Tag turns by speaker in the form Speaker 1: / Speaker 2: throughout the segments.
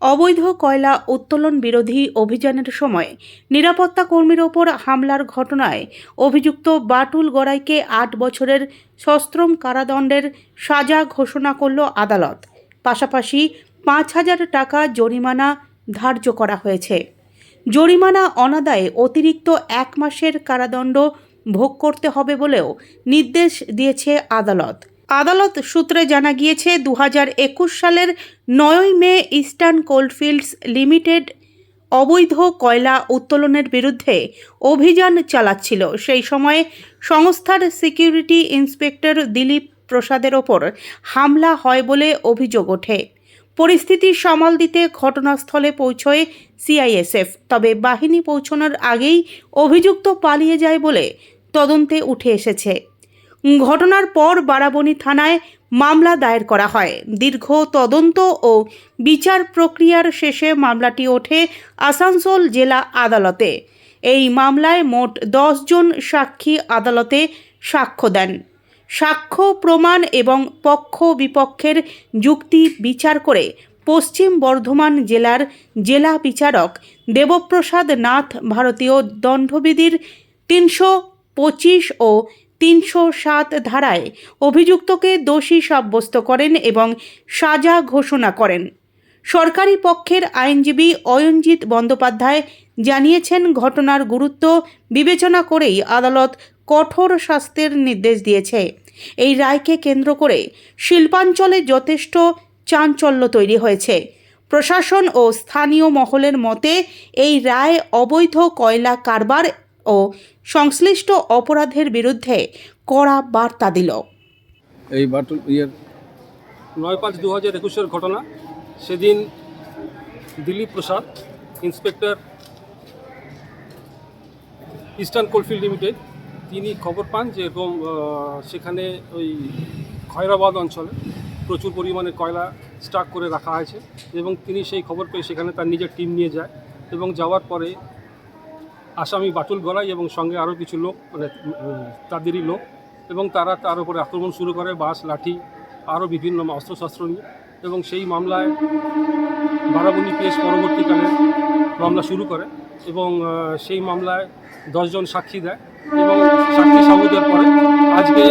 Speaker 1: অবৈধ কয়লা উত্তোলন বিরোধী অভিযানের সময় নিরাপত্তা কর্মীর ওপর হামলার ঘটনায় অভিযুক্ত বাটুল গড়াইকে ৮ বছরের সশ্রম কারাদণ্ডের সাজা ঘোষণা করল আদালত। পাশাপাশি ৫,০০০ টাকা জরিমানা ধার্য করা হয়েছে। জরিমানা অনাদায়ে অতিরিক্ত ১ মাসের কারাদণ্ড ভোগ করতে হবে বলেও নির্দেশ দিয়েছে আদালত। আদালত সূত্রে জানা গিয়েছে, ২০২১ সালের ৯ মে ইস্টার্ন কোলফিল্ডস লিমিটেড অবৈধ কয়লা উত্তোলনের বিরুদ্ধে অভিযান চালাচ্ছিল। সেই সময়ে সংস্থার সিকিউরিটি ইন্সপেক্টর দিলীপ প্রসাদের ওপর হামলা হয় বলে অভিযোগ ওঠে। পরিস্থিতি সামাল দিতে ঘটনাস্থলে পৌঁছয় সিআইএসএফ। তবে বাহিনী পৌঁছানোর আগেই অভিযুক্ত পালিয়ে যায় বলে তদন্তে উঠে এসেছে। ঘটনার পর বারাবণী থানায় মামলা দায়ের করা হয়। দীর্ঘ তদন্ত ও বিচার প্রক্রিয়ার শেষে মামলাটি ওঠে আসানসোল জেলা আদালতে। এই মামলায় মোট ১০ জন সাক্ষী আদালতে সাক্ষ্য দেন। সাক্ষ্য প্রমাণ এবং পক্ষ বিপক্ষের যুক্তি বিচার করে পশ্চিম বর্ধমান জেলার জেলা বিচারক দেবপ্রসাদ নাথ ভারতীয় দণ্ডবিধির ৩২৫ ও ৩০৭ ধারায় অভিযুক্তকে দোষী সাব্যস্ত করেন এবং সাজা ঘোষণা করেন। সরকারি পক্ষের আইনজীবী অয়নজিৎ বন্দ্যোপাধ্যায় জানিয়েছেন, ঘটনার গুরুত্ব বিবেচনা করেই আদালত কঠোর শাস্তির নির্দেশ দিয়েছে। এই রায়কে কেন্দ্র করে শিল্পাঞ্চলে যথেষ্ট চাঞ্চল্য তৈরি হয়েছে। প্রশাসন ও স্থানীয় মহলের মতে এই রায় অবৈধ কয়লা কারবার ও সংশ্লিষ্ট অপরাধের বিরুদ্ধে কড়া বার্তা দিল।
Speaker 2: এই বাটুল
Speaker 3: ৯/৫/২০২১ ঘটনা। সেদিন দিলীপ প্রসাদ, ইন্সপেক্টর ইস্টার্ন কোলফিল্ড লিমিটেড, তিনি খবর পান যে এরকম সেখানে ওই খয়রাবাদ অঞ্চলে প্রচুর পরিমাণে কয়লা স্টক করে রাখা আছে এবং তিনি সেই খবর পেয়ে সেখানে তার নিজের টিম নিয়ে যায় এবং যাওয়ার পরে আসামি বাটুল গড়াই এবং সঙ্গে আরও কিছু লোক, মানে তাদেরই লোক, এবং তারা তার উপরে আক্রমণ শুরু করে, বাঁশ, লাঠি, আরও বিভিন্ন অস্ত্রশস্ত্র নিয়ে। এবং সেই মামলায় বারাবণী কেস পরবর্তীকালে মামলা শুরু করে এবং সেই মামলায় 10 জন সাক্ষী দেয় এবং সাক্ষী সাবুতের পরে আজকে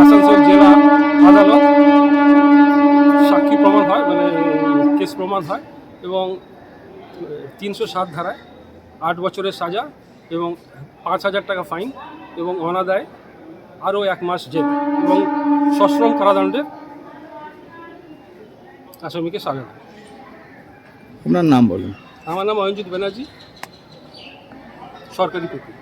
Speaker 3: আসানসোল জেলা আদালত সাক্ষী প্রমাণ হয়, মানে কেস প্রমাণ হয় এবং ৩০৭ ধারায় ৮ বছরের সাজা এবং ৫,০০০ টাকা ফাইন এবং অনাদায়ে আরও 1 মাস জেল এবং সশ্রম কারাদণ্ডের আসামিকে সাজা দেয়।
Speaker 2: আপনার নাম বলুন।
Speaker 3: আমার নাম অয়নজিৎ ব্যানার্জি, সরকারি প্রক্রিয়া।